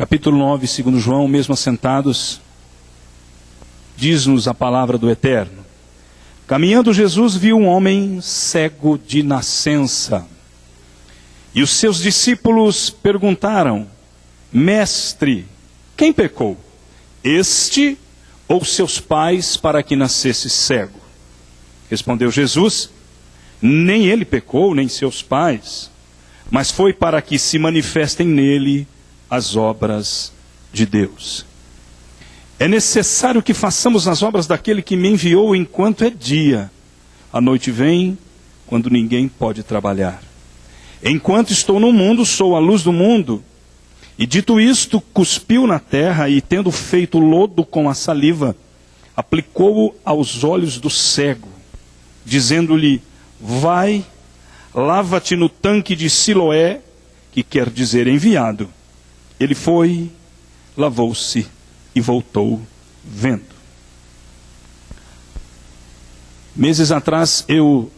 capítulo 9, segundo João, mesmo assentados, diz-nos a palavra do Eterno. Caminhando Jesus viu um homem cego de nascença. E os seus discípulos perguntaram: Mestre, quem pecou? Este ou seus pais para que nascesse cego? Respondeu Jesus: Nem ele pecou, nem seus pais, mas foi para que se manifestem nele as obras de Deus. É necessário que façamos as obras daquele que me enviou enquanto é dia. A noite vem, quando ninguém pode trabalhar. Enquanto estou no mundo, sou a luz do mundo. E dito isto, cuspiu na terra e, tendo feito lodo com a saliva, aplicou-o aos olhos do cego, dizendo-lhe: Vai, lava-te no tanque de Siloé, que quer dizer enviado. Ele foi, lavou-se e voltou vendo. Meses atrás, eu,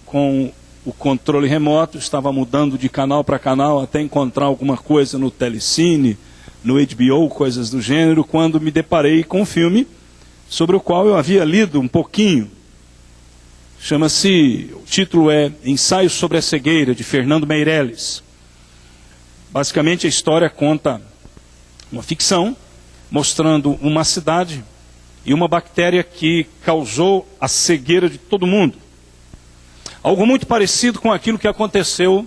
com o controle remoto, estava mudando de canal para canal até encontrar alguma coisa no Telecine, no HBO, coisas do gênero, quando me deparei com um filme sobre o qual eu havia lido um pouquinho. O título é Ensaio sobre a Cegueira, de Fernando Meirelles. Basicamente a história conta uma ficção, mostrando uma cidade e uma bactéria que causou a cegueira de todo mundo. Algo muito parecido com aquilo que aconteceu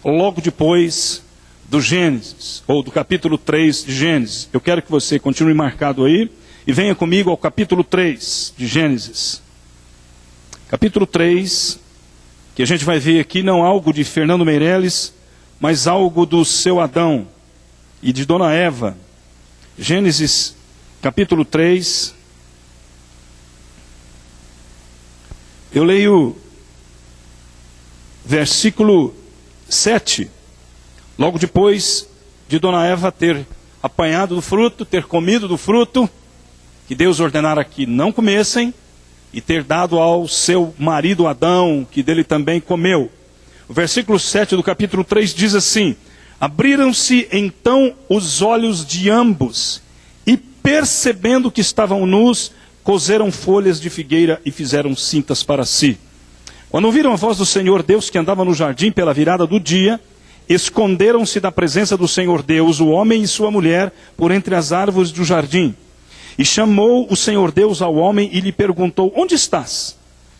logo depois do Gênesis, ou do capítulo 3 de Gênesis. Eu quero que você continue marcado aí e venha comigo ao capítulo 3 de Gênesis. Capítulo 3, que a gente vai ver aqui não algo de Fernando Meirelles, mas algo do seu Adão e de Dona Eva. Gênesis, capítulo 3. Eu leio versículo 7. Logo depois de Dona Eva ter apanhado do fruto, ter comido do fruto, que Deus ordenara que não comessem, e ter dado ao seu marido Adão, que dele também comeu. O versículo 7 do capítulo 3 diz assim: Abriram-se então os olhos de ambos, e percebendo que estavam nus, coseram folhas de figueira e fizeram cintas para si. Quando ouviram a voz do Senhor Deus que andava no jardim pela virada do dia, esconderam-se da presença do Senhor Deus, o homem e sua mulher, por entre as árvores do jardim. E chamou o Senhor Deus ao homem e lhe perguntou: Onde estás?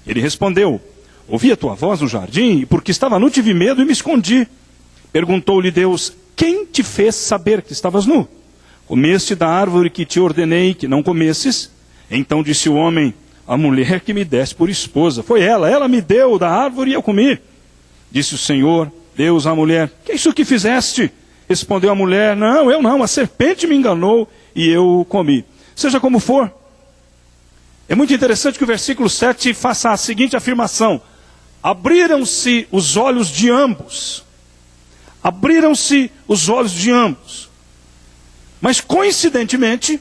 Ele respondeu: Ouvi a tua voz no jardim, e porque estava nu tive medo e me escondi. Perguntou-lhe Deus: Quem te fez saber que estavas nu? Comeste da árvore que te ordenei que não comesses? Então disse o homem: A mulher que me deste por esposa, foi ela me deu da árvore e eu comi. Disse o Senhor Deus à mulher: Que é isso que fizeste? Respondeu a mulher: Não, eu não, a serpente me enganou e eu comi. Seja como for, é muito interessante que o versículo 7 faça a seguinte afirmação: Abriram-se os olhos de ambos. Abriram-se os olhos de ambos. Mas coincidentemente,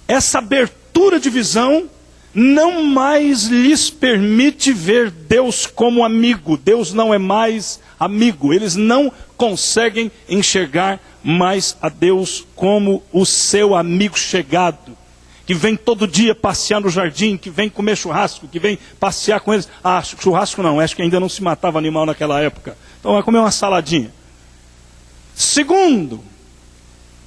essa abertura de visão não mais lhes permite ver Deus como amigo. Deus não é mais amigo. Eles não conseguem enxergar mais a Deus como o seu amigo chegado, que vem todo dia passear no jardim, que vem comer churrasco, que vem passear com eles. Ah, churrasco não, acho que ainda não se matava animal naquela época. Então vai comer uma saladinha. Segundo,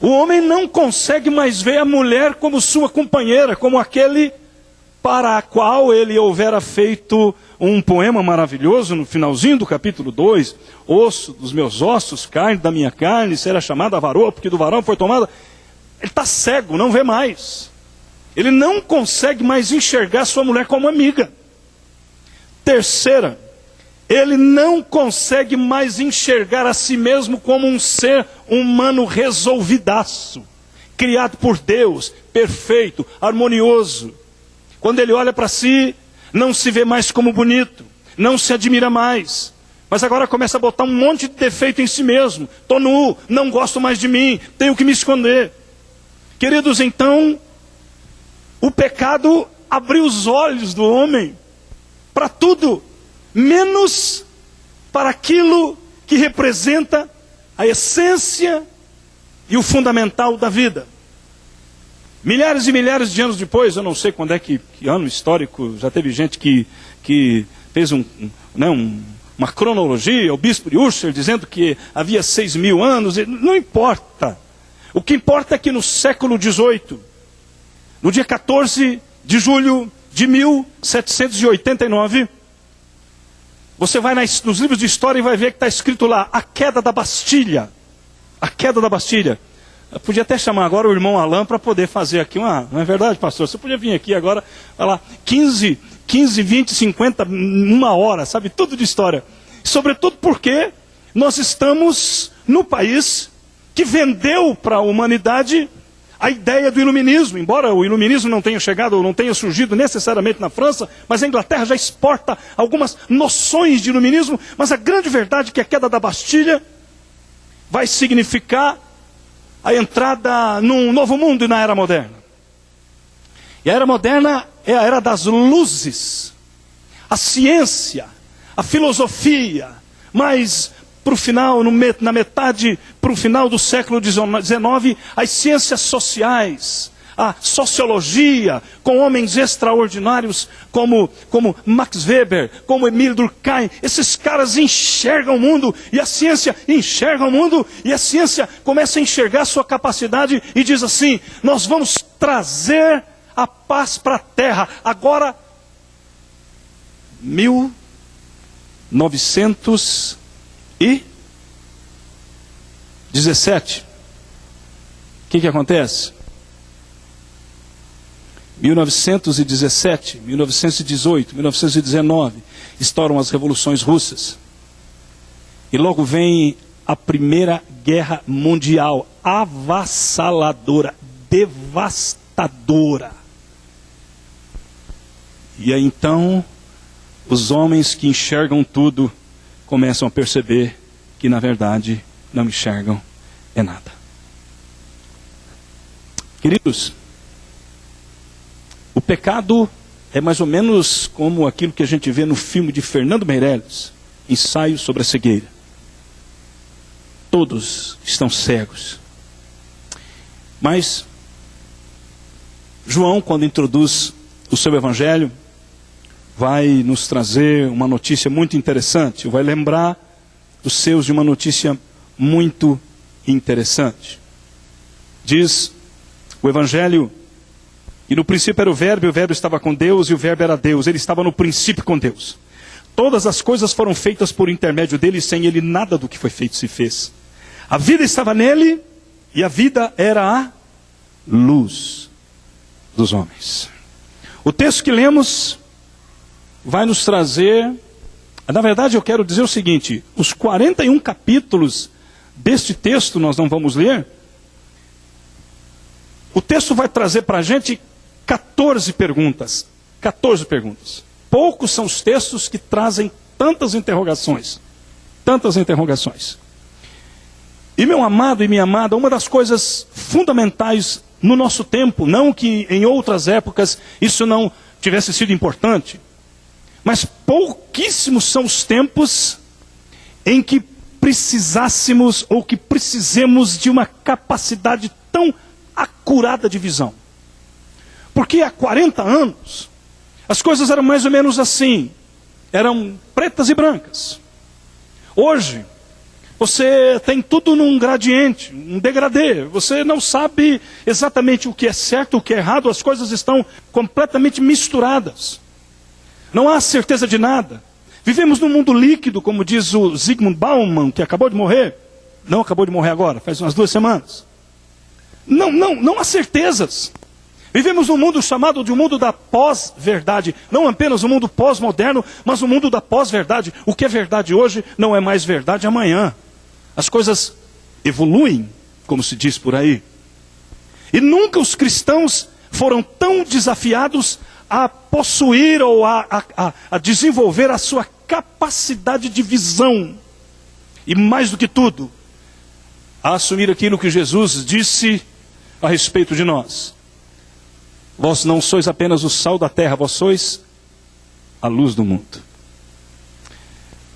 o homem não consegue mais ver a mulher como sua companheira, como aquele para a qual ele houvera feito um poema maravilhoso no finalzinho do capítulo 2. Osso dos meus ossos, carne da minha carne, será chamada varoa, porque do varão foi tomada. Ele está cego, não vê mais. Ele não consegue mais enxergar sua mulher como amiga. Terceira, ele não consegue mais enxergar a si mesmo como um ser humano resolvidaço, criado por Deus, perfeito, harmonioso. Quando ele olha para si, não se vê mais como bonito, não se admira mais, mas agora começa a botar um monte de defeito em si mesmo. Estou nu, não gosto mais de mim, tenho que me esconder. Queridos, então, o pecado abriu os olhos do homem para tudo, menos para aquilo que representa a essência e o fundamental da vida. Milhares e milhares de anos depois, eu não sei quando é que ano histórico, já teve gente que fez uma cronologia, o bispo de Urscher dizendo que havia 6.000 anos, não importa. O que importa é que no século XVIII, no dia 14 de julho de 1789, você vai nos livros de história e vai ver que está escrito lá, a queda da Bastilha. A queda da Bastilha. Eu podia até chamar agora o irmão Alain para poder fazer aqui não é verdade, pastor? Você podia vir aqui agora, vai lá, 15, 20, 50, 1 hora, sabe? Tudo de história. Sobretudo porque nós estamos no país que vendeu para a humanidade a ideia do iluminismo. Embora o iluminismo não tenha chegado ou não tenha surgido necessariamente na França, mas a Inglaterra já exporta algumas noções de iluminismo. Mas a grande verdade é que a queda da Bastilha vai significar a entrada num novo mundo e na Era Moderna. E a Era Moderna é a Era das luzes, a ciência, a filosofia, mas para o final, na metade, para o final do século XIX, as ciências sociais, a sociologia, com homens extraordinários como Max Weber, como Emile Durkheim. Esses caras enxergam o mundo, e a ciência enxerga o mundo, e a ciência começa a enxergar a sua capacidade e diz assim, nós vamos trazer a paz para a Terra. Agora, 1917. O que acontece? 1917, 1918, 1919, estouram as revoluções russas. E logo vem a Primeira Guerra Mundial, avassaladora, devastadora. E aí então, os homens que enxergam tudo começam a perceber que na verdade não enxergam é nada. Queridos, o pecado é mais ou menos como aquilo que a gente vê no filme de Fernando Meirelles, Ensaio sobre a Cegueira. Todos estão cegos. Mas João, quando introduz o seu evangelho, vai nos trazer uma notícia muito interessante. Vai lembrar os seus de uma notícia muito interessante. Diz o evangelho, e no princípio era o verbo estava com Deus, e o verbo era Deus. Ele estava no princípio com Deus. Todas as coisas foram feitas por intermédio dele, e sem ele nada do que foi feito se fez. A vida estava nele, e a vida era a luz dos homens. O texto que lemos vai nos trazer, na verdade eu quero dizer o seguinte, os 41 capítulos deste texto nós não vamos ler. O texto vai trazer para a gente 14 perguntas. 14 perguntas. Poucos são os textos que trazem tantas interrogações. Tantas interrogações. E meu amado e minha amada, uma das coisas fundamentais no nosso tempo, não que em outras épocas isso não tivesse sido importante, mas pouquíssimos são os tempos em que precisássemos ou que precisemos de uma capacidade tão acurada de visão. Porque há 40 anos, as coisas eram mais ou menos assim, eram pretas e brancas. Hoje, você tem tudo num gradiente, um degradê. Você não sabe exatamente o que é certo, o que é errado. As coisas estão completamente misturadas. Não há certeza de nada. Vivemos num mundo líquido, como diz o Zygmunt Bauman, que acabou de morrer. Não acabou de morrer agora, faz umas 2 semanas. Não há certezas. Vivemos num mundo chamado de um mundo da pós-verdade. Não apenas um mundo pós-moderno, mas um mundo da pós-verdade. O que é verdade hoje não é mais verdade amanhã. As coisas evoluem, como se diz por aí. E nunca os cristãos foram tão desafiados a possuir ou a desenvolver a sua capacidade de visão. E mais do que tudo, a assumir aquilo que Jesus disse a respeito de nós. Vós não sois apenas o sal da terra, vós sois a luz do mundo.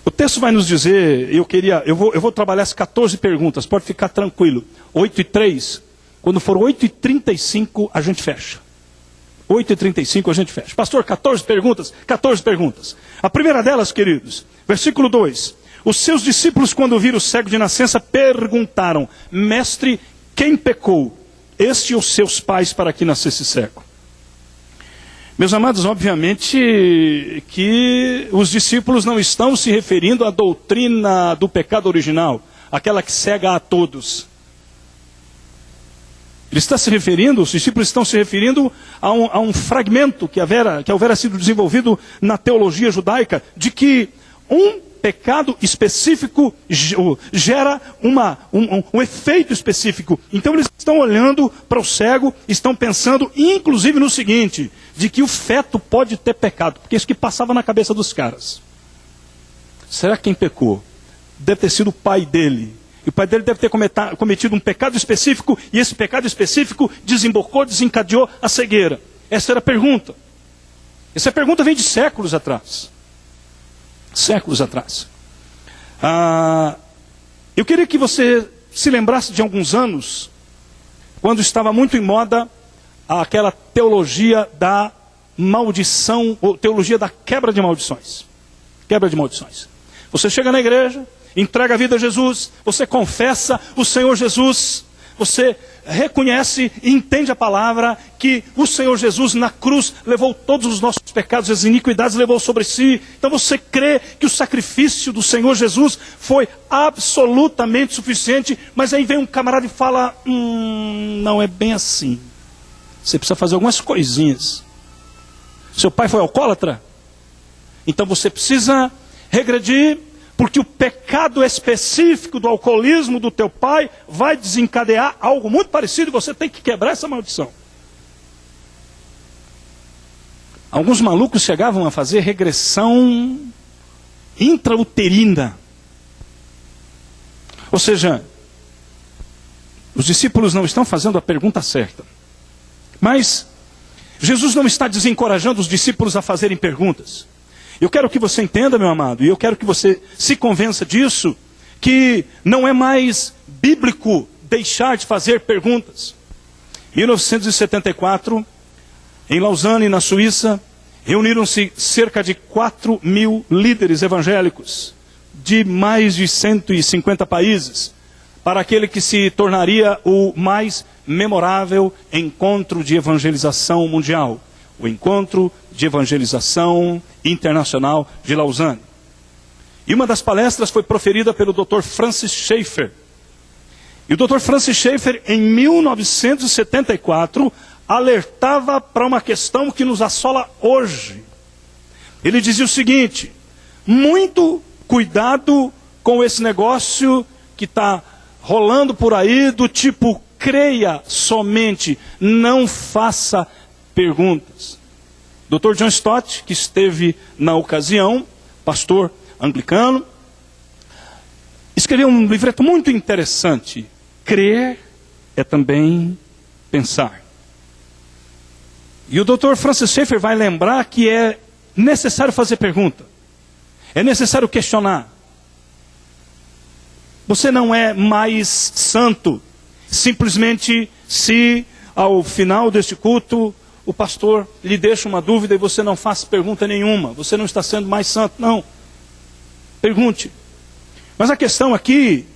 O texto vai nos dizer, eu vou trabalhar as 14 perguntas, pode ficar tranquilo. 8:03, quando for 8:35 a gente fecha. 8:35 a gente fecha. Pastor, 14 perguntas? 14 perguntas. A primeira delas, queridos, versículo 2. Os seus discípulos, quando viram o cego de nascença, perguntaram: Mestre, quem pecou, este ou seus pais, para que nascesse cego? Meus amados, obviamente que os discípulos não estão se referindo à doutrina do pecado original, aquela que cega a todos. Os discípulos estão se referindo a um fragmento que houvera sido desenvolvido na teologia judaica, de que um pecado específico gera um efeito específico. Então eles estão olhando para o cego, estão pensando inclusive no seguinte, de que o feto pode ter pecado, porque isso que passava na cabeça dos caras. Será que quem pecou deve ter sido o pai dele? E o pai dele deve ter cometido um pecado específico, e esse pecado específico desencadeou a cegueira. Essa era a pergunta. Essa pergunta vem de séculos atrás. Séculos atrás. Eu queria que você se lembrasse de alguns anos, quando estava muito em moda aquela teologia da maldição, ou teologia da quebra de maldições. Quebra de maldições. Você chega na igreja, entrega a vida a Jesus, você confessa o Senhor Jesus, você reconhece e entende a palavra, que o Senhor Jesus na cruz levou todos os nossos pecados e as iniquidades, levou sobre si. Então você crê que o sacrifício do Senhor Jesus foi absolutamente suficiente, mas aí vem um camarada e fala, não é bem assim. Você precisa fazer algumas coisinhas. Seu pai foi alcoólatra? Então você precisa regredir, porque o pecado específico do alcoolismo do teu pai vai desencadear algo muito parecido e você tem que quebrar essa maldição. Alguns malucos chegavam a fazer regressão intrauterina. Ou seja, os discípulos não estão fazendo a pergunta certa. Mas Jesus não está desencorajando os discípulos a fazerem perguntas. Eu quero que você entenda, meu amado, e eu quero que você se convença disso, que não é mais bíblico deixar de fazer perguntas. Em 1974, em Lausanne, na Suíça, reuniram-se cerca de 4.000 líderes evangélicos de mais de 150 países, para aquele que se tornaria o mais memorável encontro de evangelização mundial. O Encontro de Evangelização Internacional de Lausanne. E uma das palestras foi proferida pelo Dr. Francis Schaeffer. E o Dr. Francis Schaeffer, em 1974, alertava para uma questão que nos assola hoje. Ele dizia o seguinte: muito cuidado com esse negócio que está rolando por aí, do tipo, creia somente, não faça perguntas. Dr. John Stott, que esteve na ocasião, pastor anglicano, escreveu um livreto muito interessante. Crer é também pensar. E o Dr. Francis Schaeffer vai lembrar que é necessário fazer pergunta. É necessário questionar. Você não é mais santo simplesmente se ao final deste culto o pastor lhe deixa uma dúvida e você não faz pergunta nenhuma. Você não está sendo mais santo, não. Pergunte. Mas a questão aqui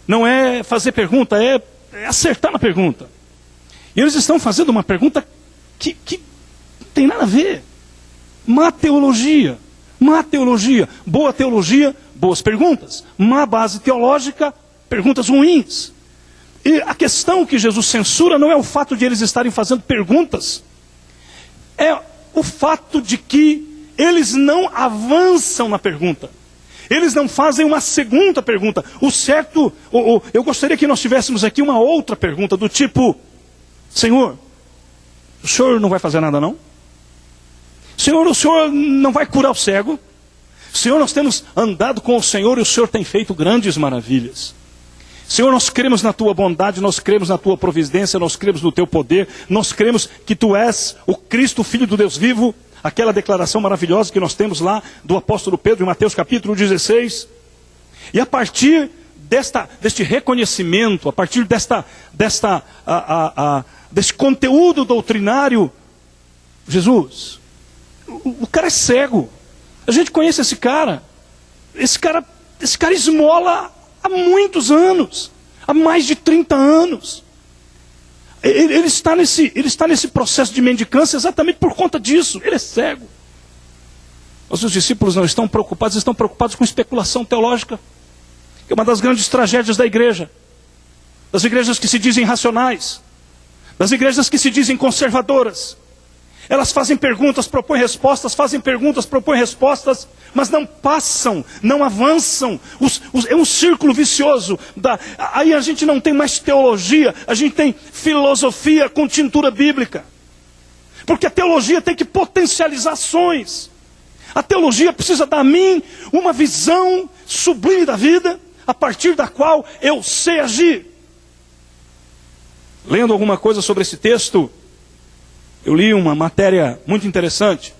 não é fazer pergunta, é acertar na pergunta. E eles estão fazendo uma pergunta que não tem nada a ver. Má teologia. Má teologia. Boa teologia, boas perguntas. Má base teológica, perguntas ruins. E a questão que Jesus censura não é o fato de eles estarem fazendo perguntas. É o fato de que eles não avançam na pergunta. Eles não fazem uma segunda pergunta. O certo, eu gostaria que nós tivéssemos aqui uma outra pergunta do tipo: Senhor, o senhor não vai fazer nada não? Senhor, o senhor não vai curar o cego? Senhor, nós temos andado com o Senhor e o Senhor tem feito grandes maravilhas. Senhor, nós cremos na tua bondade, nós cremos na tua providência, nós cremos no teu poder, nós cremos que tu és o Cristo, o Filho do Deus vivo. aquela declaração maravilhosa que nós temos lá do apóstolo Pedro em Mateus capítulo 16. E a partir deste reconhecimento, a partir desse conteúdo doutrinário, Jesus, o cara é cego. A gente conhece esse cara. Esse cara esmola há muitos anos, há mais de 30 anos. Ele está nesse processo de mendicância exatamente por conta disso. Ele é cego. Mas os discípulos não estão preocupados, estão preocupados com especulação teológica, que é uma das grandes tragédias da igreja. Das igrejas que se dizem racionais, das igrejas que se dizem conservadoras. Elas fazem perguntas, propõem respostas, fazem perguntas, propõem respostas, mas não passam, não avançam. É um círculo vicioso. Aí a gente não tem mais teologia, a gente tem filosofia com tintura bíblica. Porque a teologia tem que potencializar ações. A teologia precisa dar a mim uma visão sublime da vida, a partir da qual eu sei agir. Lendo alguma coisa sobre esse texto, eu li uma matéria muito interessante.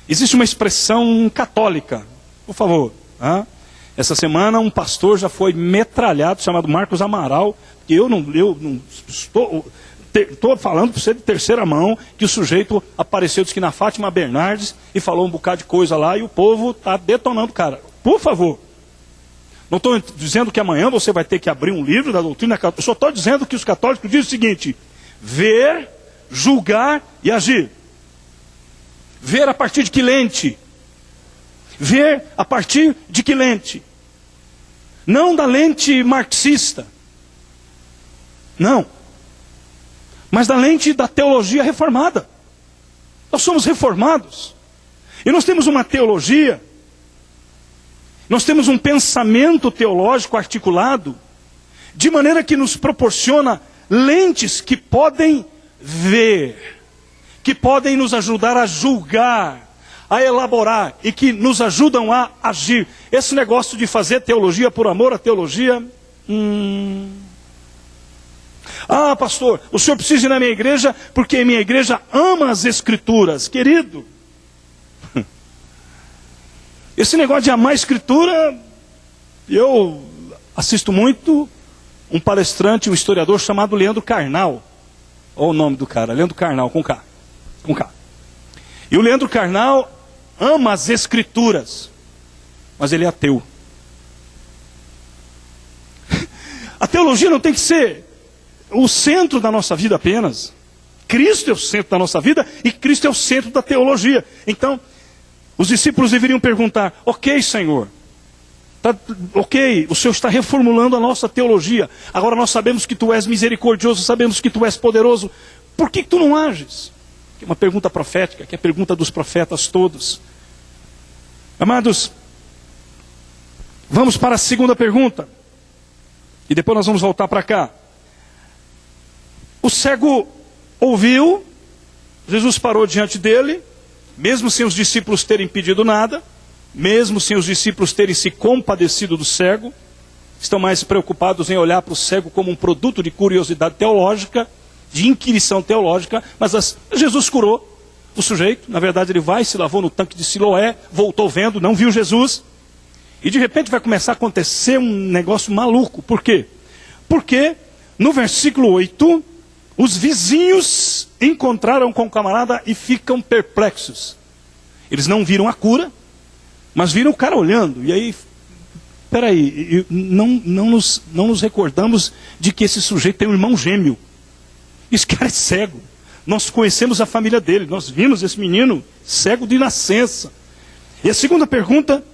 Existe uma expressão católica, por favor. Essa semana um pastor já foi metralhado, chamado Marcos Amaral, que eu não estou falando para você de terceira mão, que o sujeito apareceu, disse que na Fátima Bernardes, e falou um bocado de coisa lá, e o povo está detonando o cara. Por favor. Não estou dizendo que amanhã você vai ter que abrir um livro da doutrina católica, eu só estou dizendo que os católicos dizem o seguinte: ver, julgar e agir. Ver a partir de que lente? Ver a partir de que lente? Não da lente marxista. Não. Mas da lente da teologia reformada. Nós somos reformados. E nós temos uma teologia, nós temos um pensamento teológico articulado, de maneira que nos proporciona lentes que podem ver, que podem nos ajudar a julgar, a elaborar e que nos ajudam a agir. Esse negócio de fazer teologia por amor à teologia, ah, pastor, o senhor precisa ir na minha igreja porque a minha igreja ama as escrituras. Querido, esse negócio de amar a escritura, eu assisto muito um palestrante, um historiador chamado Leandro Carnal. Olha o nome do cara, Leandro Carnal, com K. E o Leandro Carnal ama as escrituras, mas ele é ateu. A teologia não tem que ser o centro da nossa vida apenas. Cristo é o centro da nossa vida e Cristo é o centro da teologia. Então, os discípulos deveriam perguntar: ok, Senhor, ok, o Senhor está reformulando a nossa teologia. Agora nós sabemos que Tu és misericordioso, sabemos que Tu és poderoso. Por que Tu não ages? Que é uma pergunta profética, que é a pergunta dos profetas todos. Amados, vamos para a segunda pergunta. E depois nós vamos voltar para cá. O cego ouviu, Jesus parou diante dele, mesmo sem os discípulos terem pedido nada, mesmo sem os discípulos terem se compadecido do cego, estão mais preocupados em olhar para o cego como um produto de curiosidade teológica, de inquirição teológica, mas Jesus curou o sujeito. Na verdade ele vai, se lavou no tanque de Siloé, voltou vendo, não viu Jesus, e de repente vai começar a acontecer um negócio maluco. Por quê? Porque no versículo 8, os vizinhos encontraram com o camarada e ficam perplexos. Eles não viram a cura, mas viram o cara olhando. E aí, peraí, não nos recordamos de que esse sujeito tem um irmão gêmeo. Esse cara é cego. Nós conhecemos a família dele, nós vimos esse menino cego de nascença. E a segunda pergunta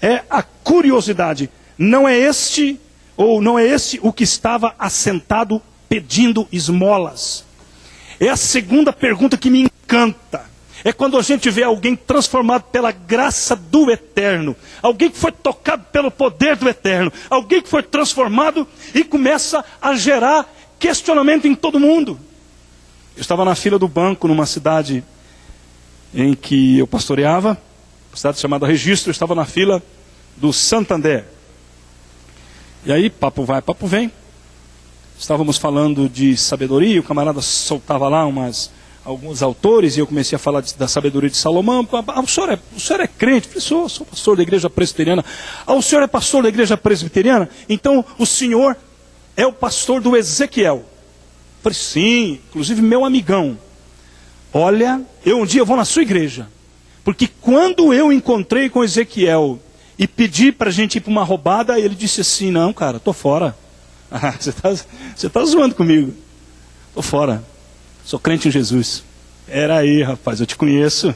é a curiosidade. Não é este o que estava assentado pedindo esmolas? É a segunda pergunta que me encanta. É quando a gente vê alguém transformado pela graça do Eterno, alguém que foi tocado pelo poder do Eterno, alguém que foi transformado e começa a gerar questionamento em todo mundo. Eu estava na fila do banco numa cidade em que eu pastoreava, uma cidade chamada Registro. Eu estava na fila do Santander. E aí, papo vai, papo vem. Estávamos falando de sabedoria, o camarada soltava lá alguns autores, e eu comecei a falar da sabedoria de Salomão. O senhor é crente? Eu falei, sou pastor da igreja presbiteriana. O senhor é pastor da igreja presbiteriana? Então o senhor é o pastor do Ezequiel. Eu falei, sim, inclusive meu amigão. Olha, um dia vou na sua igreja, porque quando eu encontrei com Ezequiel e pedi para a gente ir para uma roubada, ele disse assim, não cara, tô fora. Você tá zoando comigo. Tô fora. Sou crente em Jesus. Era aí, rapaz, eu te conheço.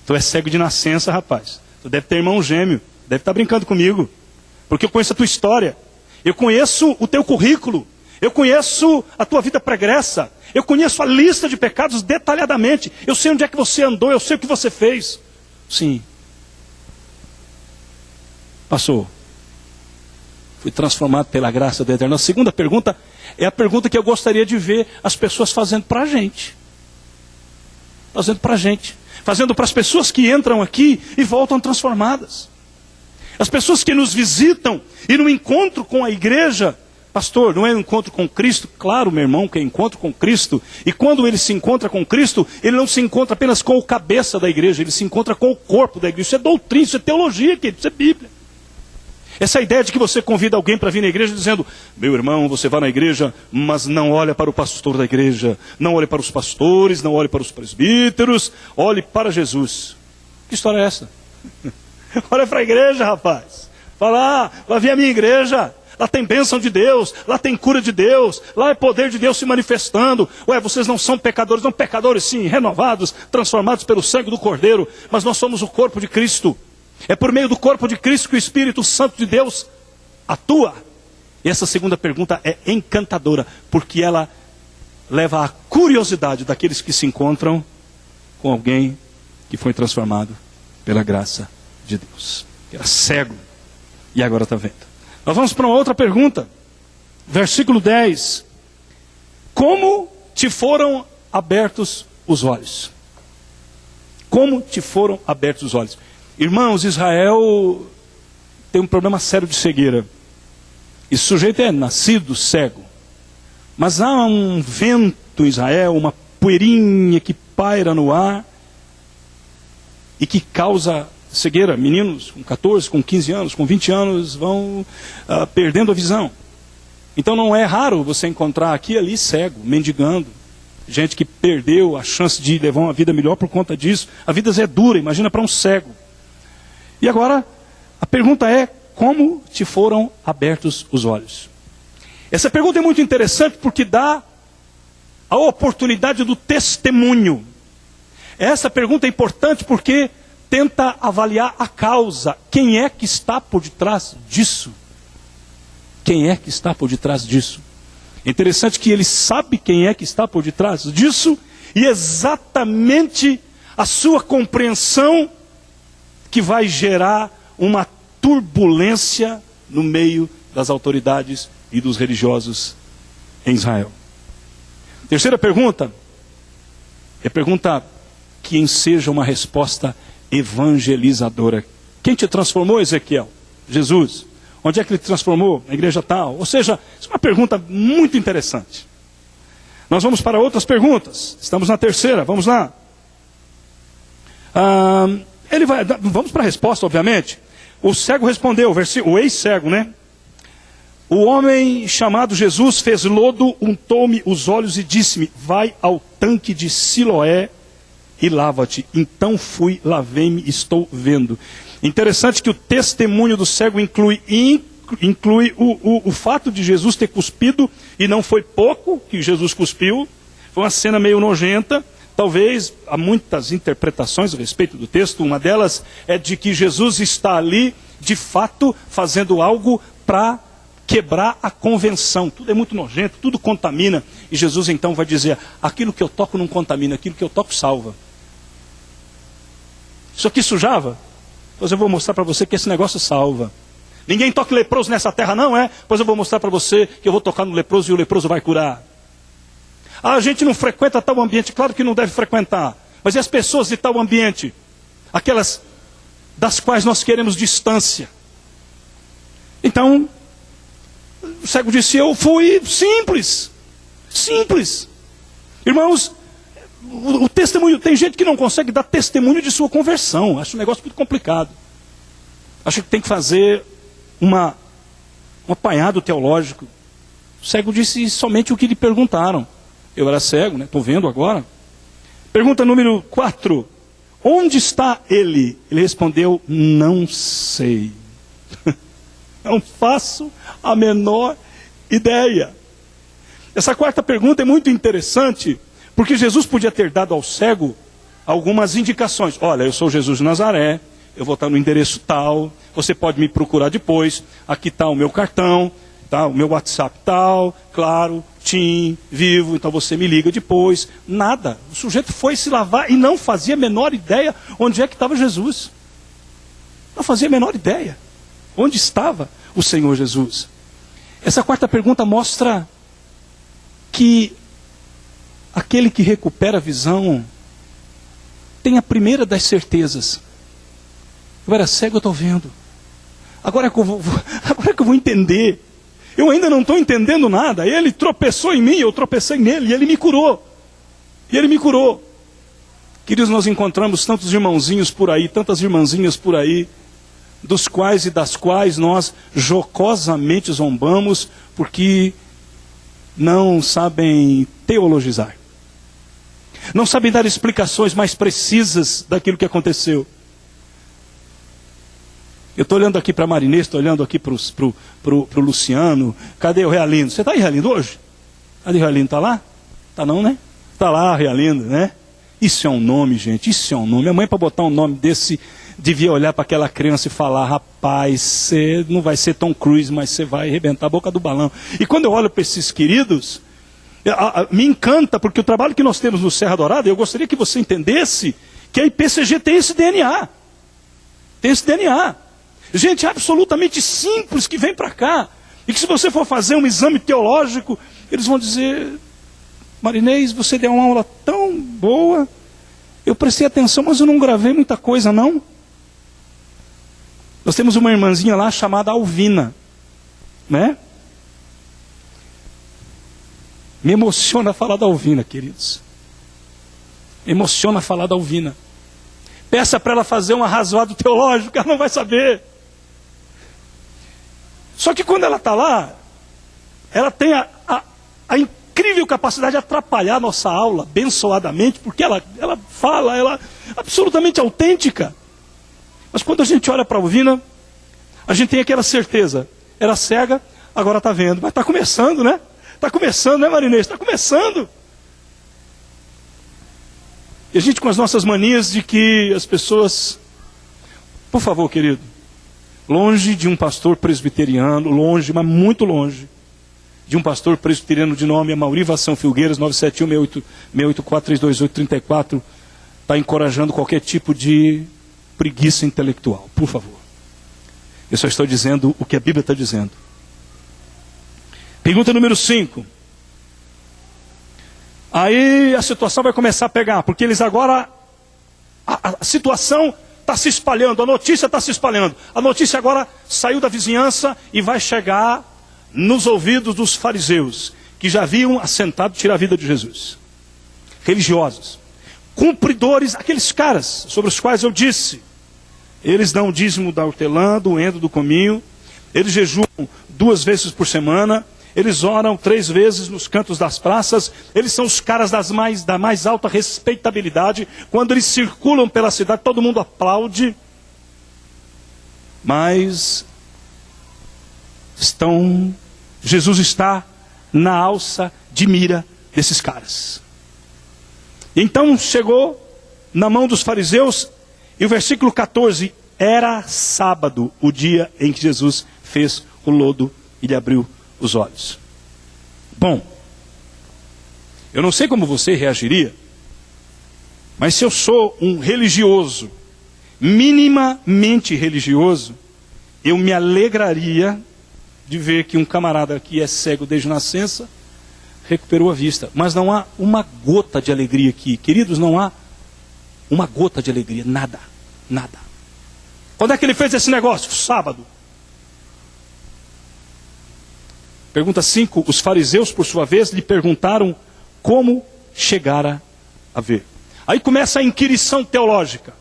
Tu é cego de nascença, rapaz. Tu deve ter irmão gêmeo. Deve estar brincando comigo. Porque eu conheço a tua história. Eu conheço o teu currículo. Eu conheço a tua vida pregressa. Eu conheço a lista de pecados detalhadamente. Eu sei onde é que você andou. Eu sei o que você fez. Sim. Passou. Fui transformado pela graça do Eterno. A segunda pergunta é a pergunta que eu gostaria de ver as pessoas fazendo para a gente. Fazendo para a gente. Fazendo para as pessoas que entram aqui e voltam transformadas. As pessoas que nos visitam e no encontro com a igreja. Pastor, não é um encontro com Cristo? Claro, meu irmão, que é encontro com Cristo. E quando ele se encontra com Cristo, ele não se encontra apenas com o cabeça da igreja. Ele se encontra com o corpo da igreja. Isso é doutrina, isso é teologia, querido, isso é Bíblia. Essa ideia de que você convida alguém para vir na igreja dizendo, meu irmão, você vai na igreja, mas não olha para o pastor da igreja, não olhe para os pastores, não olhe para os presbíteros, olhe para Jesus. Que história é essa? Olha para a igreja, rapaz. Fala, vai vir a minha igreja, lá tem bênção de Deus, lá tem cura de Deus, lá é poder de Deus se manifestando. Ué, vocês não são pecadores, não pecadores sim, renovados, transformados pelo sangue do Cordeiro, mas nós somos o corpo de Cristo. É por meio do corpo de Cristo que o Espírito Santo de Deus atua. E essa segunda pergunta é encantadora, porque ela leva à curiosidade daqueles que se encontram com alguém que foi transformado pela graça de Deus. Era cego e agora está vendo. Nós vamos para uma outra pergunta. Versículo 10. Como te foram abertos os olhos? Como te foram abertos os olhos? Irmãos, Israel tem um problema sério de cegueira. Esse sujeito é nascido cego. Mas há um vento em Israel, uma poeirinha que paira no ar e que causa cegueira. Meninos com 14, com 15 anos, com 20 anos vão perdendo a visão. Então não é raro você encontrar aqui e ali cego, mendigando. Gente que perdeu a chance de levar uma vida melhor por conta disso. A vida é dura, imagina para um cego. E agora, a pergunta é, como te foram abertos os olhos? Essa pergunta é muito interessante porque dá a oportunidade do testemunho. Essa pergunta é importante porque tenta avaliar a causa. Quem é que está por detrás disso? Quem é que está por detrás disso? É interessante que ele sabe quem é que está por detrás disso e exatamente a sua compreensão que vai gerar uma turbulência no meio das autoridades e dos religiosos em Israel. Terceira pergunta, é pergunta que enseja uma resposta evangelizadora. Quem te transformou, Ezequiel? Jesus. Onde é que ele te transformou? Na igreja tal. Ou seja, isso é uma pergunta muito interessante. Nós vamos para outras perguntas. Estamos na terceira, vamos lá. Vamos para a resposta, obviamente. O cego respondeu, o ex-cego, né? O homem chamado Jesus fez lodo, untou-me os olhos e disse-me, vai ao tanque de Siloé e lava-te. Então fui, lavei-me, estou vendo. Interessante que o testemunho do cego inclui o fato de Jesus ter cuspido, e não foi pouco que Jesus cuspiu. Foi uma cena meio nojenta. Talvez há muitas interpretações a respeito do texto. Uma delas é de que Jesus está ali, de fato, fazendo algo para quebrar a convenção. Tudo é muito nojento, tudo contamina. E Jesus então vai dizer, aquilo que eu toco não contamina, aquilo que eu toco salva. Isso aqui sujava? Pois eu vou mostrar para você que esse negócio salva. Ninguém toca leproso nessa terra não, é? Pois eu vou mostrar para você que eu vou tocar no leproso e o leproso vai curar. A gente não frequenta tal ambiente, claro que não deve frequentar. Mas e as pessoas de tal ambiente? Aquelas das quais nós queremos distância. Então, o cego disse, eu fui simples. Simples. Irmãos, o testemunho, tem gente que não consegue dar testemunho de sua conversão. Acho um negócio muito complicado. Acho que tem que fazer um apanhado teológico. O cego disse somente o que lhe perguntaram. Eu era cego, né? Estou vendo agora. Pergunta número 4. Onde está ele? Ele respondeu, não sei. Não faço a menor ideia. Essa quarta pergunta é muito interessante, porque Jesus podia ter dado ao cego algumas indicações. Olha, eu sou Jesus de Nazaré, eu vou estar no endereço tal, você pode me procurar depois, aqui está o meu cartão, tá, o meu WhatsApp tal, claro, TIM, Vivo, então você me liga depois. Nada. O sujeito foi se lavar e não fazia a menor ideia onde é que estava Jesus. Não fazia a menor ideia onde estava o Senhor Jesus. Essa quarta pergunta mostra que aquele que recupera a visão tem a primeira das certezas. Eu era cego, eu estou vendo. Agora é que eu vou entender. Eu ainda não estou entendendo nada. Ele tropeçou em mim, eu tropecei nele, e ele me curou. Queridos, nós encontramos tantos irmãozinhos por aí, tantas irmãzinhas por aí, dos quais e das quais nós jocosamente zombamos, porque não sabem teologizar. Não sabem dar explicações mais precisas daquilo que aconteceu. Eu estou olhando aqui para a Marinês, estou olhando aqui para o Luciano. Cadê o Realindo? Você está aí, Realindo, hoje? Cadê o Realindo? Está lá? Está não, né? Está lá, Realindo, né? Isso é um nome, gente, isso é um nome. A mãe, para botar um nome desse, devia olhar para aquela criança e falar, rapaz, você não vai ser Tom Cruise, mas você vai arrebentar a boca do balão. E quando eu olho para esses queridos, me encanta, porque o trabalho que nós temos no Serra Dourada, eu gostaria que você entendesse que a IPCG tem esse DNA. Tem esse DNA. Gente absolutamente simples que vem para cá. E que se você for fazer um exame teológico, eles vão dizer, Marinês, você deu uma aula tão boa, eu prestei atenção, mas eu não gravei muita coisa, não. Nós temos uma irmãzinha lá chamada Alvina, né? Me emociona falar da Alvina, queridos. Me emociona falar da Alvina. Peça para ela fazer um arrazoado teológico, ela não vai saber. Só que quando ela está lá, ela tem a incrível capacidade de atrapalhar a nossa aula, abençoadamente, porque ela fala, ela é absolutamente autêntica. Mas quando a gente olha para a Alvina, a gente tem aquela certeza. Era cega, agora está vendo. Mas está começando, né? Está começando, né, Marinês? Está começando. E a gente com as nossas manias de que as pessoas... Por favor, querido, longe de um pastor presbiteriano, longe, mas muito longe, de um pastor presbiteriano de nome Amaury Vação Filgueiras, 971-684-328-34, está encorajando qualquer tipo de preguiça intelectual, por favor. Eu só estou dizendo o que a Bíblia está dizendo. Pergunta número 5. Aí a situação vai começar a pegar, porque eles agora, a situação está se espalhando, a notícia está se espalhando. A notícia agora saiu da vizinhança e vai chegar nos ouvidos dos fariseus, que já haviam assentado tirar a vida de Jesus. Religiosos, cumpridores, aqueles caras sobre os quais eu disse, eles dão o dízimo da hortelã, do endo, do cominho, eles jejuam 2 vezes por semana, eles oram 3 vezes nos cantos das praças, eles são os caras da mais alta respeitabilidade. Quando eles circulam pela cidade, todo mundo aplaude. Mas Jesus está na alça de mira desses caras. Então chegou na mão dos fariseus, e o versículo 14, era sábado, o dia em que Jesus fez o lodo e lhe abriu os olhos. Bom, eu não sei como você reagiria, mas se eu sou um religioso, minimamente religioso, eu me alegraria de ver que um camarada que é cego desde nascença recuperou a vista. Mas não há uma gota de alegria aqui. Queridos, não há uma gota de alegria. Nada. Nada. Quando é que ele fez esse negócio? Sábado. Pergunta 5. Os fariseus, por sua vez, lhe perguntaram como chegara a ver. Aí começa a inquirição teológica.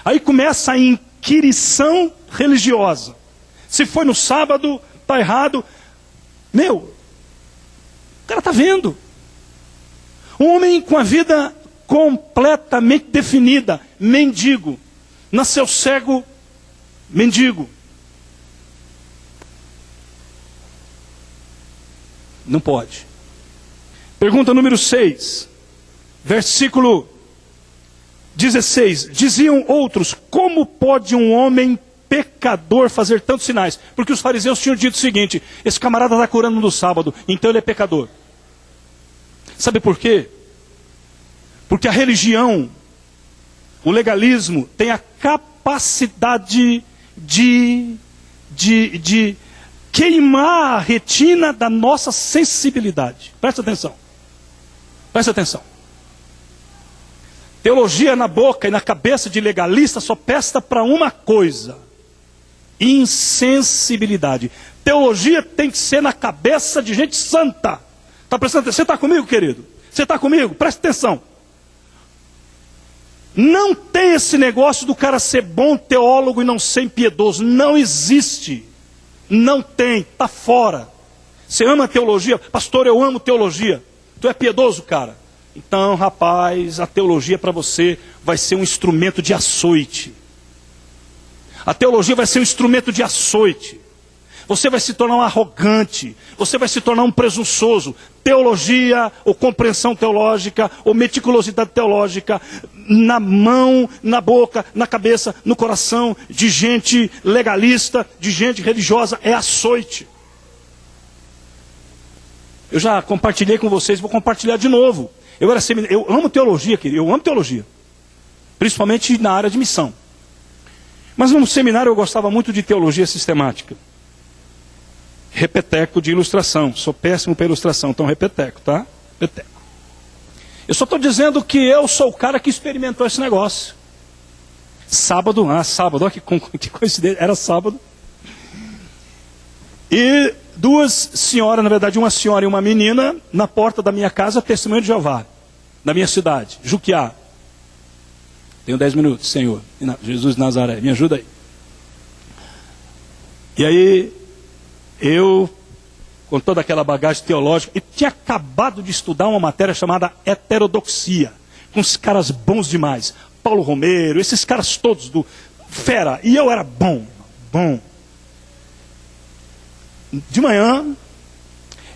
Aí começa a inquirição religiosa. Se foi no sábado, está errado. Meu, o cara está vendo. Um homem com a vida completamente definida, mendigo. Nasceu cego, mendigo. Não pode. Pergunta número 6, versículo 16. Diziam outros: como pode um homem pecador fazer tantos sinais? Porque os fariseus tinham dito o seguinte: esse camarada está curando no sábado, então ele é pecador. Sabe por quê? Porque a religião, o legalismo, tem a capacidade de queimar a retina da nossa sensibilidade. Presta atenção. Presta atenção. Teologia na boca e na cabeça de legalista só presta para uma coisa: insensibilidade. Teologia tem que ser na cabeça de gente santa. Está prestando atenção? Você está comigo, querido? Você está comigo? Presta atenção. Não tem esse negócio do cara ser bom teólogo e não ser impiedoso. Não existe. Não tem. Está fora. Você ama teologia? Pastor, eu amo teologia. Tu é piedoso, cara? Então, rapaz, a teologia para você vai ser um instrumento de açoite. A teologia vai ser um instrumento de açoite. Você vai se tornar um arrogante. Você vai se tornar um presunçoso. Teologia, ou compreensão teológica, ou meticulosidade teológica, na mão, na boca, na cabeça, no coração de gente legalista, de gente religiosa, é açoite. Eu já compartilhei com vocês, vou compartilhar de novo. Eu amo teologia, querido, eu amo teologia. Principalmente na área de missão. Mas no seminário eu gostava muito de teologia sistemática. Repeteco de ilustração. Sou péssimo para ilustração, então repeteco, tá? Repeteco. Eu só estou dizendo que eu sou o cara que experimentou esse negócio. Sábado, olha que coincidência, era sábado. E duas senhoras, na verdade uma senhora e uma menina, na porta da minha casa, testemunho de Jeová, na minha cidade, Juquiá. Tenho 10 minutos, Senhor. Jesus de Nazaré, me ajuda aí. E aí, eu, com toda aquela bagagem teológica, e tinha acabado de estudar uma matéria chamada heterodoxia, com os caras bons demais. Paulo Romeiro, esses caras todos do fera. E eu era bom. De manhã,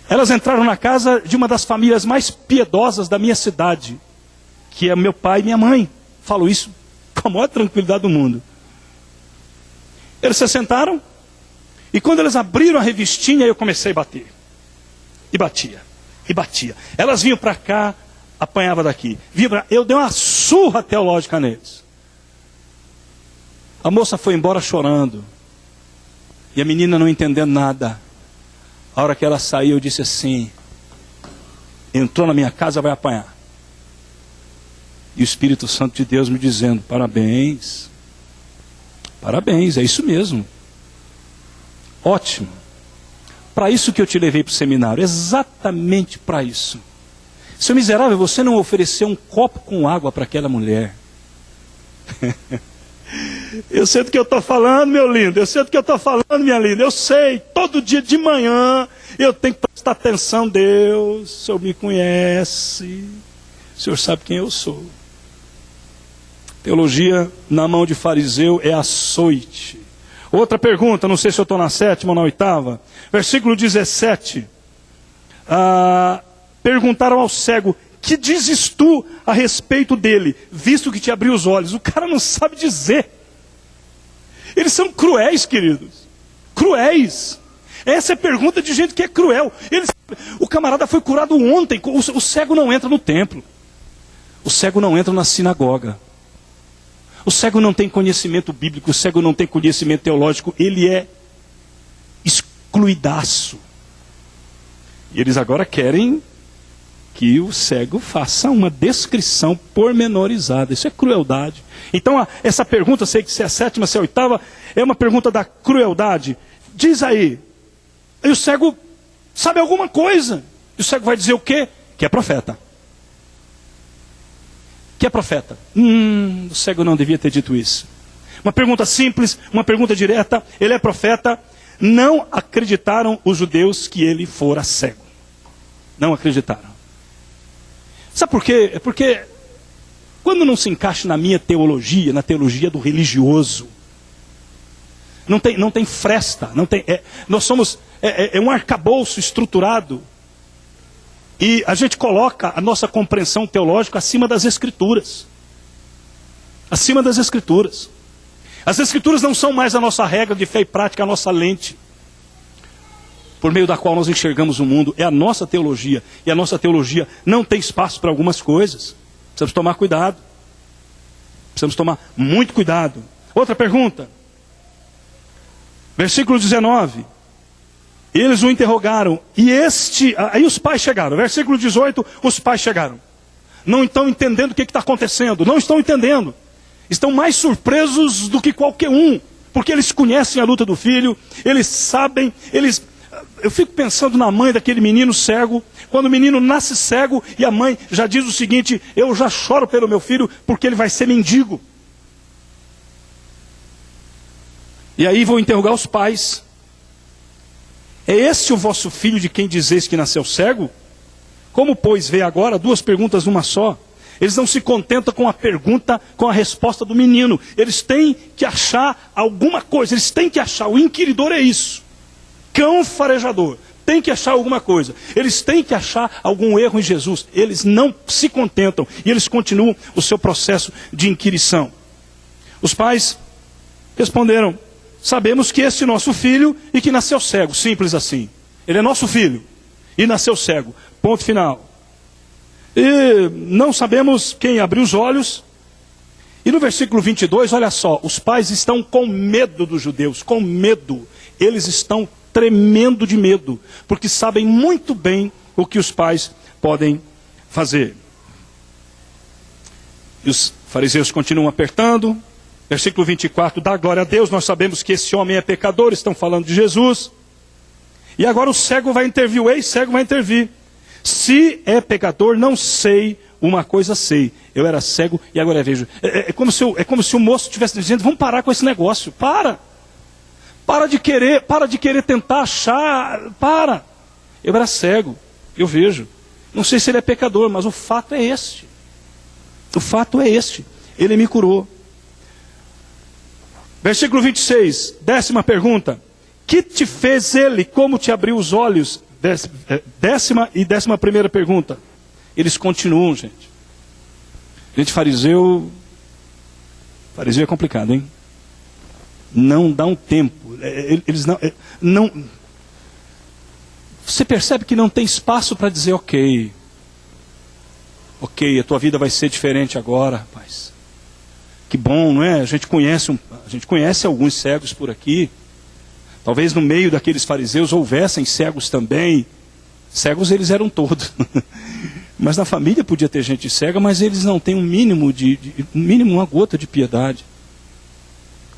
elas entraram na casa de uma das famílias mais piedosas da minha cidade, que é meu pai e minha mãe. Falo isso com a maior tranquilidade do mundo. Eles se sentaram, e quando eles abriram a revistinha, eu comecei a bater. E batia. Elas vinham para cá, apanhava daqui. Eu dei uma surra teológica neles. A moça foi embora chorando. E a menina não entendendo nada. A hora que ela saiu, eu disse assim: entrou na minha casa, vai apanhar. E o Espírito Santo de Deus me dizendo: parabéns. Parabéns, é isso mesmo. Ótimo. Para isso que eu te levei para o seminário. Exatamente para isso. Seu miserável, você não ofereceu um copo com água para aquela mulher. Eu sei do que eu estou falando, meu lindo. Eu sei do que eu estou falando, minha linda. Eu sei. Todo dia de manhã eu tenho que prestar atenção. Deus, o Senhor me conhece. O Senhor sabe quem eu sou. Teologia na mão de fariseu é açoite. Outra pergunta, não sei se eu estou na 7ª ou na 8ª. Versículo 17. Perguntaram ao cego: que dizes tu a respeito dele, visto que te abriu os olhos? O cara não sabe dizer. Eles são cruéis, queridos. Cruéis. Essa é pergunta de gente que é cruel. O camarada foi curado ontem. O cego não entra no templo. O cego não entra na sinagoga. O cego não tem conhecimento bíblico. O cego não tem conhecimento teológico. Ele é excluidaço. E eles agora querem que o cego faça uma descrição pormenorizada. Isso é crueldade. Então, essa pergunta, sei que se é a 7ª, se é a 8ª, é uma pergunta da crueldade. Diz aí. E o cego sabe alguma coisa. E o cego vai dizer o quê? Que é profeta. que é profeta. O cego não devia ter dito isso. Uma pergunta simples, uma pergunta direta. Ele é profeta. Não acreditaram os judeus que ele fora cego. Não acreditaram. Sabe por quê? É porque quando não se encaixa na minha teologia, na teologia do religioso, não tem fresta, nós somos um arcabouço estruturado, e a gente coloca a nossa compreensão teológica acima das Escrituras. Acima das Escrituras. As Escrituras não são mais a nossa regra de fé e prática, a nossa lente, por meio da qual nós enxergamos o mundo. É a nossa teologia, e a nossa teologia não tem espaço para algumas coisas. Precisamos tomar cuidado. Precisamos tomar muito cuidado. Outra pergunta. Versículo 19. Eles o interrogaram. Aí os pais chegaram. Versículo 18, os pais chegaram. Não estão entendendo o que está acontecendo. Não estão entendendo. Estão mais surpresos do que qualquer um. Porque eles conhecem a luta do filho. Eles sabem. Eu fico pensando na mãe daquele menino cego. Quando o menino nasce cego e a mãe já diz o seguinte: eu já choro pelo meu filho porque ele vai ser mendigo. E aí vou interrogar os pais. É esse o vosso filho de quem dizeis que nasceu cego? Como, pois, vê agora duas perguntas numa só? Eles não se contentam com a pergunta, com a resposta do menino. Eles têm que achar alguma coisa. Eles têm que achar. O inquiridor é isso. Cão farejador. Tem que achar alguma coisa. Eles têm que achar algum erro em Jesus. Eles não se contentam. E eles continuam o seu processo de inquirição. Os pais responderam: sabemos que este é nosso filho e que nasceu cego. Simples assim. Ele é nosso filho e nasceu cego. Ponto final. E não sabemos quem abriu os olhos. E no versículo 22, olha só. Os pais estão com medo dos judeus. Com medo. Eles estão tremendo de medo, porque sabem muito bem o que os pais podem fazer. E os fariseus continuam apertando. Versículo 24, dá glória a Deus, nós sabemos que esse homem é pecador, estão falando de Jesus. E agora o cego vai intervir, o ex-cego vai intervir. Se é pecador, não sei, uma coisa sei. Eu era cego e agora vejo. É como se o moço estivesse dizendo: vamos parar com esse negócio, Para de querer tentar achar, para. Eu era cego, eu vejo. Não sei se ele é pecador, mas o fato é este. O fato é este. Ele me curou. Versículo 26, 10ª pergunta. Que te fez ele? Como te abriu os olhos? 10ª e 11ª pergunta. Eles continuam, gente. Gente, fariseu é complicado, hein? Não dá um tempo. Eles não. Você percebe que não tem espaço para dizer: ok, a tua vida vai ser diferente agora, rapaz. Que bom, não é? A gente conhece alguns cegos por aqui. Talvez no meio daqueles fariseus houvessem cegos também. Cegos eles eram todos. Mas na família podia ter gente cega, mas eles não têm um mínimo uma gota de piedade.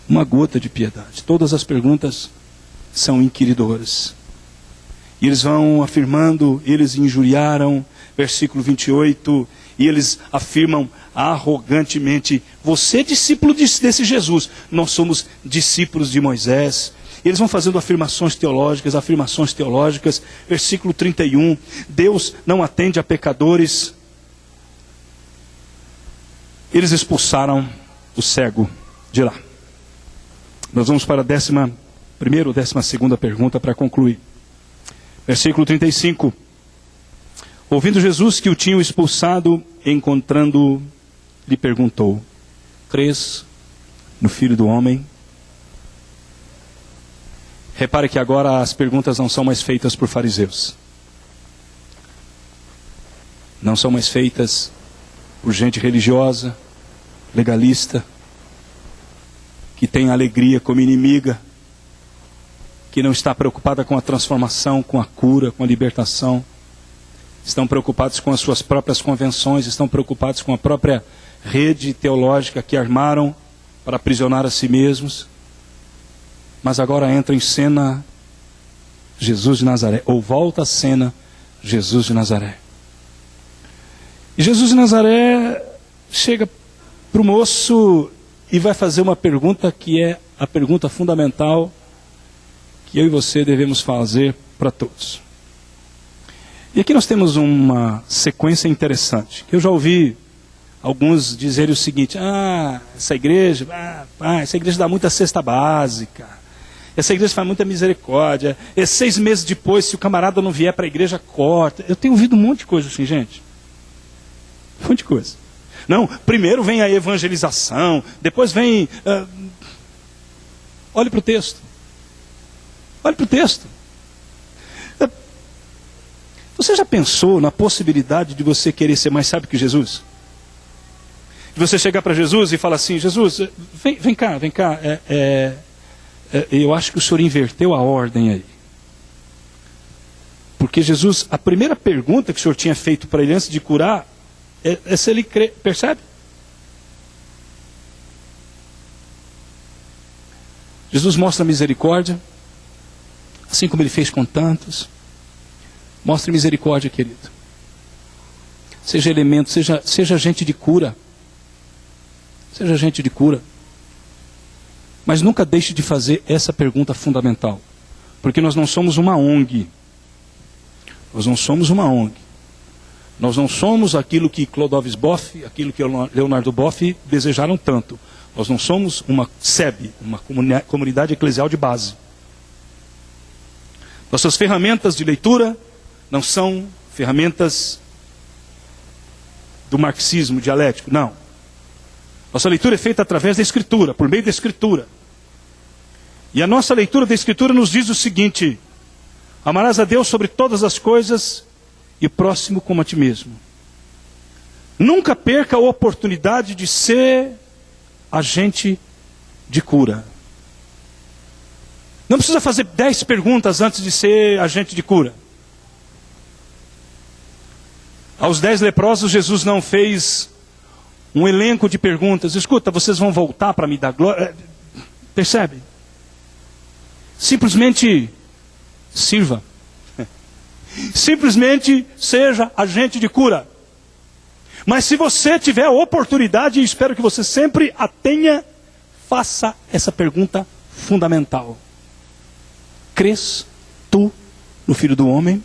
Uma gota de piedade. Todas as perguntas são inquiridoras. E eles vão afirmando, eles injuriaram, versículo 28, e eles afirmam arrogantemente: você é discípulo desse Jesus, nós somos discípulos de Moisés. Eles vão fazendo afirmações teológicas. Versículo 31, Deus não atende a pecadores. Eles expulsaram o cego de lá. Nós vamos para a 11ª ou 12ª pergunta para concluir. Versículo 35. Ouvindo Jesus que o tinham expulsado, encontrando-o, lhe perguntou: crês no Filho do Homem? Repare que agora as perguntas não são mais feitas por fariseus. Não são mais feitas por gente religiosa, legalista, que tem a alegria como inimiga, que não está preocupada com a transformação, com a cura, com a libertação. Estão preocupados com as suas próprias convenções, estão preocupados com a própria rede teológica que armaram para aprisionar a si mesmos. Mas agora entra em cena Jesus de Nazaré, ou volta à cena Jesus de Nazaré. E Jesus de Nazaré chega para o moço e vai fazer uma pergunta que é a pergunta fundamental que eu e você devemos fazer para todos. E aqui nós temos uma sequência interessante, que eu já ouvi alguns dizerem o seguinte: essa igreja dá muita cesta básica, essa igreja faz muita misericórdia, e 6 meses depois, se o camarada não vier para a igreja, corta. Eu tenho ouvido um monte de coisa assim, gente. Um monte de coisa. Não, primeiro vem a evangelização, depois vem... Olhe para o texto. Olhe para o texto. Você já pensou na possibilidade de você querer ser mais sábio que Jesus? De você chegar para Jesus e falar assim: Jesus, vem cá. Eu acho que o senhor inverteu a ordem aí. Porque Jesus, a primeira pergunta que o senhor tinha feito para ele antes de curar, é se ele crê. Percebe? Jesus mostra misericórdia, assim como ele fez com tantos. Mostre misericórdia, querido. Seja elemento, seja agente de cura. Seja agente de cura. Mas nunca deixe de fazer essa pergunta fundamental. Porque nós não somos uma ONG. Nós não somos uma ONG. Nós não somos aquilo que Clodovis Boff, aquilo que Leonardo Boff desejaram tanto. Nós não somos uma SEB, uma comunidade eclesial de base. Nossas ferramentas de leitura não são ferramentas do marxismo dialético, não. Nossa leitura é feita através da Escritura, por meio da Escritura. E a nossa leitura da Escritura nos diz o seguinte: amarás a Deus sobre todas as coisas e o próximo como a ti mesmo. Nunca perca a oportunidade de ser agente de cura. Não precisa fazer 10 perguntas antes de ser agente de cura. Aos 10 leprosos, Jesus não fez um elenco de perguntas. Escuta, vocês vão voltar para me dar glória? Percebe? Simplesmente sirva. Simplesmente seja agente de cura. Mas se você tiver a oportunidade, e espero que você sempre a tenha, faça essa pergunta fundamental: crês tu no Filho do Homem?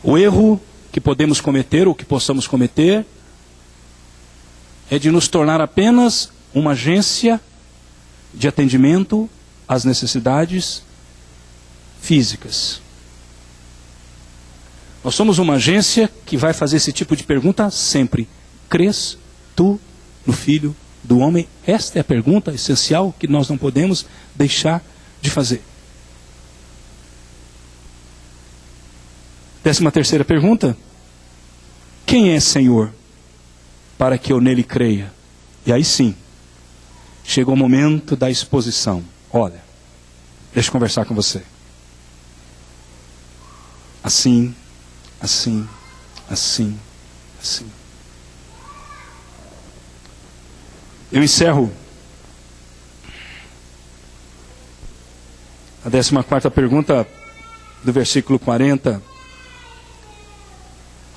O erro que podemos cometer, ou que possamos cometer, é de nos tornar apenas uma agência de atendimento às necessidades físicas. Nós somos uma agência que vai fazer esse tipo de pergunta sempre: crês tu no Filho do Homem? Esta é a pergunta essencial que nós não podemos deixar de fazer. 13ª pergunta: quem é Senhor para que eu nele creia? E aí sim, chegou o momento da exposição. Olha, deixa eu conversar com você. Assim. Eu encerro a 14ª pergunta do versículo 40.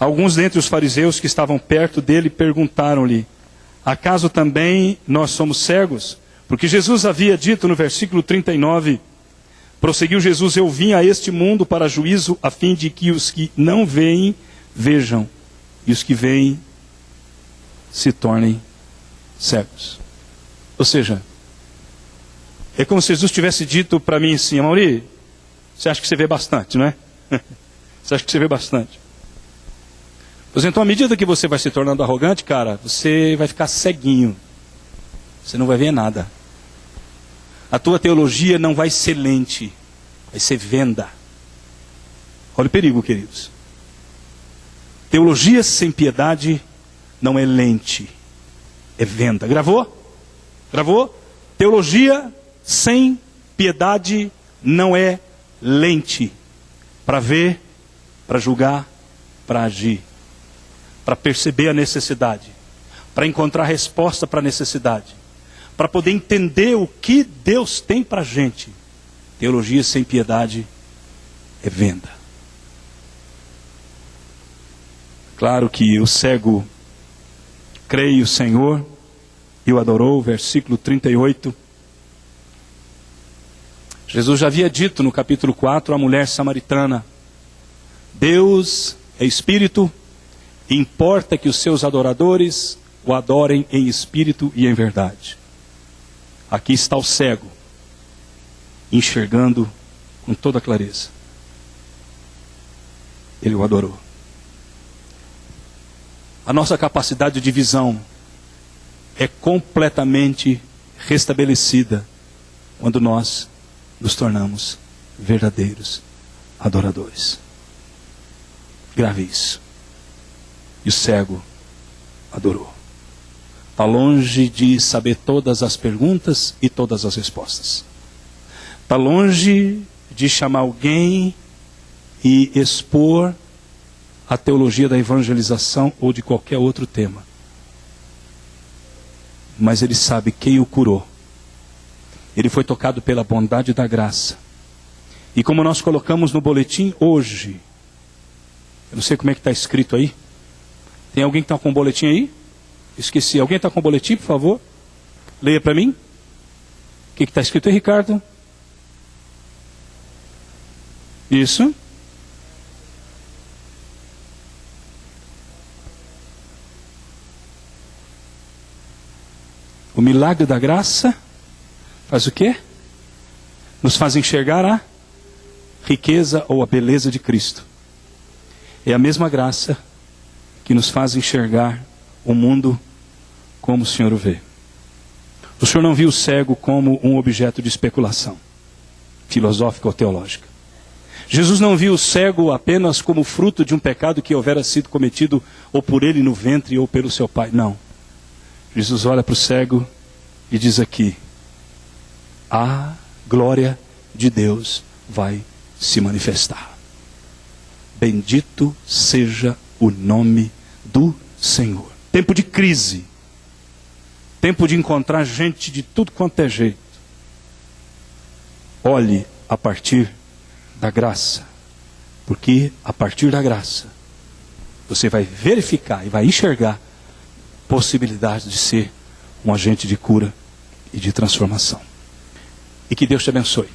Alguns dentre os fariseus que estavam perto dele perguntaram-lhe: acaso também nós somos cegos? Porque Jesus havia dito no versículo 39, prosseguiu Jesus: eu vim a este mundo para juízo, a fim de que os que não veem, vejam, e os que veem se tornem cegos. Ou seja, é como se Jesus tivesse dito para mim assim: Amaury, você acha que você vê bastante, não é? Você acha que você vê bastante? Pois então, à medida que você vai se tornando arrogante, cara, você vai ficar ceguinho. Você não vai ver nada. A tua teologia não vai ser lente, vai ser venda. Olha o perigo, queridos. Teologia sem piedade não é lente, é venda. Gravou? Gravou? Teologia sem piedade não é lente. Para ver, para julgar, para agir. Para perceber a necessidade. Para encontrar resposta para a necessidade. Para poder entender o que Deus tem para a gente. Teologia sem piedade é venda. Claro que o cego creio, Senhor, e o adorou, versículo 38. Jesus já havia dito no capítulo 4 à mulher samaritana: Deus é espírito, e importa que os seus adoradores o adorem em espírito e em verdade. Aqui está o cego, enxergando com toda clareza. Ele o adorou. A nossa capacidade de visão é completamente restabelecida quando nós nos tornamos verdadeiros adoradores. Grave isso. E o cego adorou. Está longe de saber todas as perguntas e todas as respostas. Está longe de chamar alguém e expor a teologia da evangelização ou de qualquer outro tema. Mas ele sabe quem o curou. Ele foi tocado pela bondade da graça. E como nós colocamos no boletim hoje, eu não sei como é que está escrito aí. Tem alguém que está com o boletim aí? Esqueci. Alguém está com o boletim, por favor? Leia para mim. O que está escrito aí, Ricardo? Isso. O milagre da graça faz o quê? Nos faz enxergar a riqueza ou a beleza de Cristo. É a mesma graça que nos faz enxergar o mundo como o Senhor o vê. O Senhor não viu o cego como um objeto de especulação filosófica ou teológica. Jesus não viu o cego apenas como fruto de um pecado que houvera sido cometido ou por ele no ventre ou pelo seu pai. Não. Jesus olha para o cego e diz aqui: a glória de Deus vai se manifestar. Bendito seja o nome do Senhor. Tempo de crise. Tempo de encontrar gente de tudo quanto é jeito. Olhe a partir da graça. Porque a partir da graça você vai verificar e vai enxergar possibilidade de ser um agente de cura e de transformação. E que Deus te abençoe.